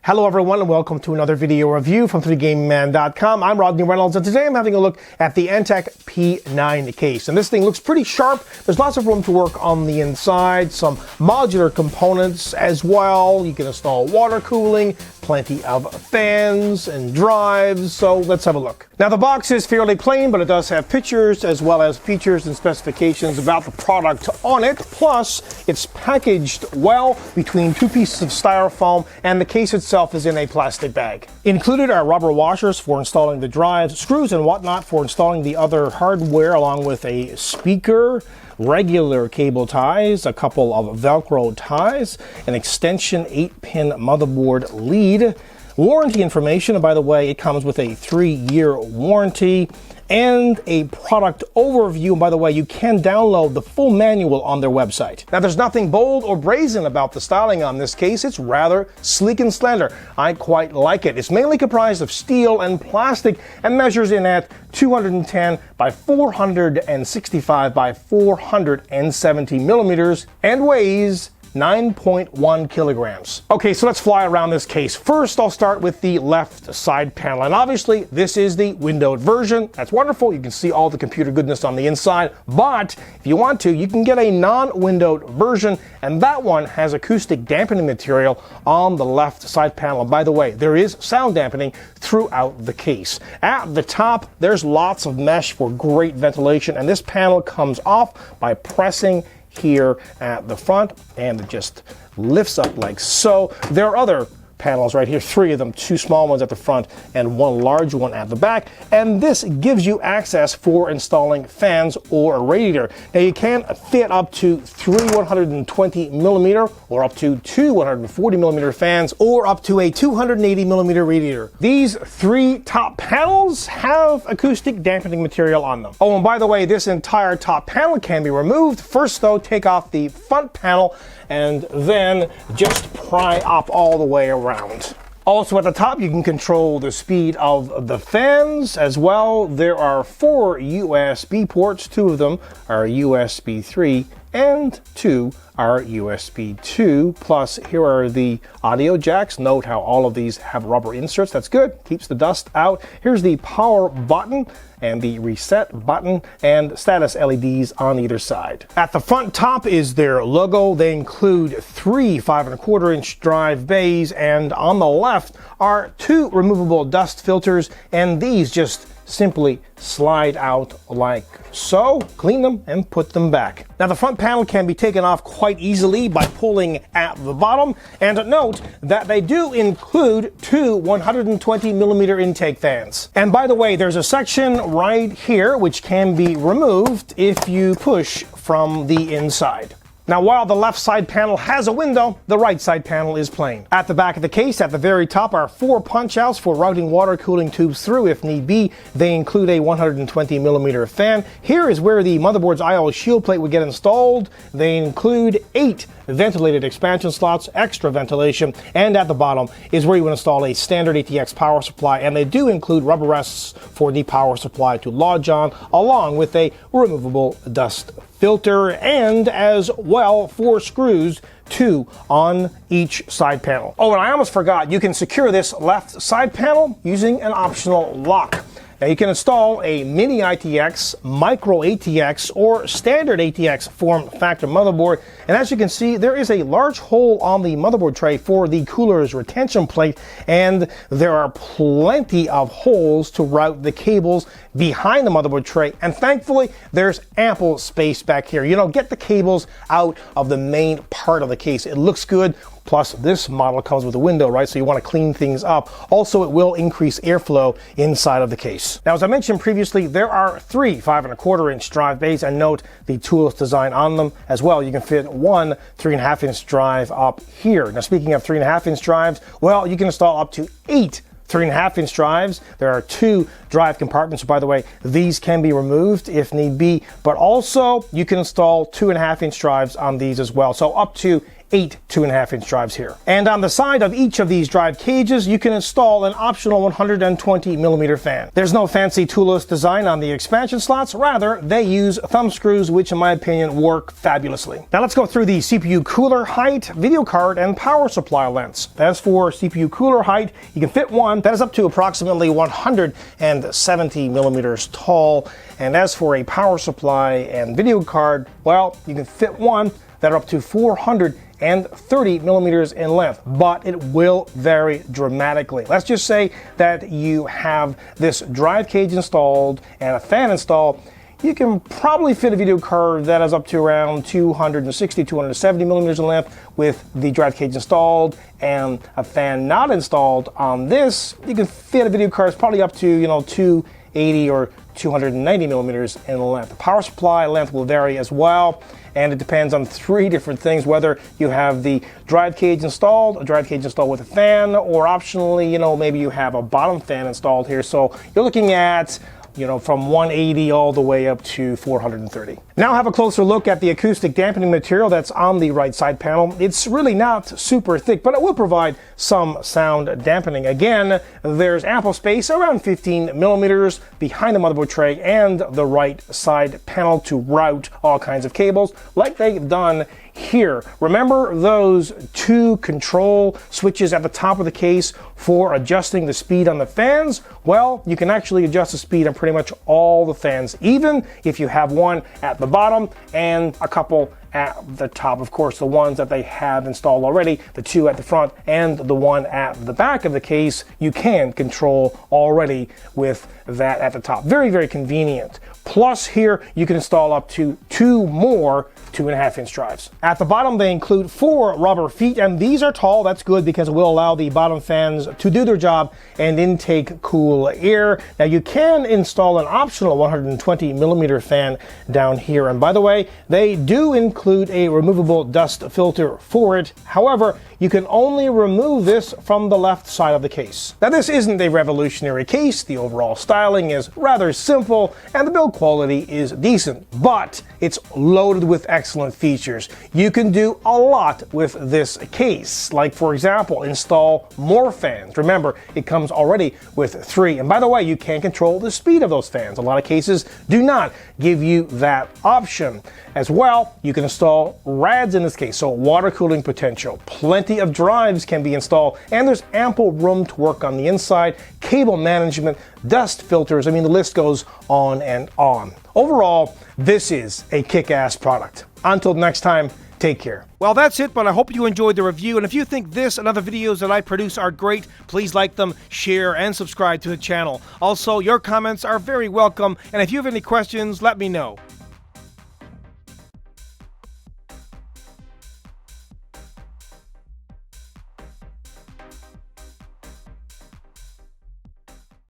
Hello everyone and welcome to another video review from 3GameMan.com. I'm Rodney Reynolds and today I'm having a look at the Antec P9 case. And this thing looks pretty sharp. There's lots of room to work on the inside, some modular components as well. You can install water cooling, plenty of fans and drives, so let's have a look. Now the box is fairly plain, but it does have pictures as well as features and specifications about the product on it. Plus, it's packaged well between two pieces of styrofoam and the case itself is in a plastic bag. Included are rubber washers for installing the drives, screws and whatnot for installing the other hardware, along with a speaker, regular cable ties, a couple of Velcro ties, an extension 8-pin motherboard lead, warranty information, and by the way, it comes with a 3-year warranty, and a product overview. And by the way, you can download the full manual on their website. Now, there's nothing bold or brazen about the styling on this case. It's rather sleek and slender. I quite like it. It's mainly comprised of steel and plastic and measures in at 210 by 465 by 470 millimeters and weighs 9.1 kilograms. Okay, so let's fly around this case. First, I'll start with the left side panel. And obviously, this is the windowed version. That's wonderful. You can see all the computer goodness on the inside. But if you want to, you can get a non-windowed version. And that one has acoustic dampening material on the left side panel. And by the way, there is sound dampening throughout the case. At the top, there's lots of mesh for great ventilation. And this panel comes off by pressing here at the front, and it just lifts up like so. There are other panels right here, 3 of them, 2 small ones at the front and 1 large one at the back, and this gives you access for installing fans or a radiator. Now you can fit up to 3 120 millimeter or up to 2 140 millimeter fans or up to a 280 millimeter radiator. These 3 top panels have acoustic dampening material on them. Oh, and by the way, this entire top panel can be removed. First though, take off the front panel and then just pry up all the way around. Also at the top, you can control the speed of the fans as well. There are 4 USB ports. 2 of them are USB 3 and 2 are USB 2. Plus, here are the audio jacks. Note how all of these have rubber inserts. That's good. Keeps the dust out. Here's the power button and the reset button and status LEDs on either side. At the front top is their logo. They include 3 5¼ drive bays, and on the left are 2 removable dust filters, and these just simply slide out like so. Clean them and put them back. Now the front panel can be taken off quite easily by pulling at the bottom, and note that they do include 2 120 millimeter intake fans. And by the way, there's a section right here which can be removed if you push from the inside. Now, while the left side panel has a window, the right side panel is plain. At the back of the case, at the very top, are 4 punch-outs for routing water cooling tubes through if need be. They include a 120 millimeter fan. Here is where the motherboard's I/O shield plate would get installed. They include 8 ventilated expansion slots, extra ventilation, and at the bottom is where you would install a standard ATX power supply, and they do include rubber rests for the power supply to lodge on, along with a removable dust filter, and as well 4 screws, 2 on each side panel. Oh, and I almost forgot, you can secure this left side panel using an optional lock. Now you can install a mini ITX, micro ATX, or standard ATX form factor motherboard, and as you can see, there is a large hole on the motherboard tray for the cooler's retention plate, and there are plenty of holes to route the cables behind the motherboard tray, and thankfully there's ample space back here. You know, get the cables out of the main part of the case. It looks good. Plus, this model comes with a window, right? So you want to clean things up. Also, it will increase airflow inside of the case. Now, as I mentioned previously, there are 3 5¼ drive bays, and note the toolless design on them as well. You can fit 1 3.5 drive up here. Now, speaking of 3.5 drives, well, you can install up to 8 3.5 drives. There are 2 drive compartments. By the way, these can be removed if need be, but also you can install 2.5 drives on these as well. So up to 8 2.5-inch drives here. And on the side of each of these drive cages, you can install an optional 120 millimeter fan. There's no fancy toolless design on the expansion slots. Rather, they use thumb screws, which in my opinion work fabulously. Now let's go through the CPU cooler height, video card, and power supply lengths. As for CPU cooler height, you can fit one that is up to approximately 170 millimeters tall. And as for a power supply and video card, well, you can fit one that are up to 430 millimeters in length, but it will vary dramatically. Let's just say that you have this drive cage installed and a fan installed. You can probably fit a video card that is up to around 260, 270 millimeters in length with the drive cage installed, and a fan not installed on this. You can fit a video card that's probably up to 280 or 290 millimeters in length. The power supply length will vary as well, and it depends on 3 different things: whether you have the drive cage installed, a drive cage installed with a fan, or optionally, maybe you have a bottom fan installed here. So you're looking at from 180 all the way up to 430. Now have a closer look at the acoustic dampening material that's on the right side panel. It's really not super thick, but it will provide some sound dampening. Again, there's ample space, around 15 millimeters, behind the motherboard tray and the right side panel to route all kinds of cables, like they've done here. Remember those 2 control switches at the top of the case for adjusting the speed on the fans? Well, you can actually adjust the speed on pretty much all the fans, even if you have one at the bottom and a couple at the top. Of course, the ones that they have installed already, the 2 at the front and the 1 at the back of the case, you can control already with that at the top. Very, very convenient. Plus here, you can install up to 2 more 2.5-inch drives. At the bottom, they include 4 rubber feet, and these are tall. That's good because it will allow the bottom fans to do their job and intake cool air. Now you can install an optional 120 millimeter fan down here. And by the way, they do include a removable dust filter for it. However, you can only remove this from the left side of the case. Now this isn't a revolutionary case. The overall styling is rather simple and the build quality is decent, but it's loaded with excellent features. You can do a lot with this case, like for example, install more fans. Remember, it comes already with 3. And by the way, you can control the speed of those fans. A lot of cases do not give you that option. As well, you can install rads in this case, so water cooling potential. Plenty of drives can be installed, and there's ample room to work on the inside, cable management, dust filters. I mean, the list goes on and on. Overall, this is a kick-ass product. Until next time, take care. Well, that's it, but I hope you enjoyed the review, and if you think this and other videos that I produce are great, please like them, share, and subscribe to the channel. Also, your comments are very welcome, and if you have any questions, let me know.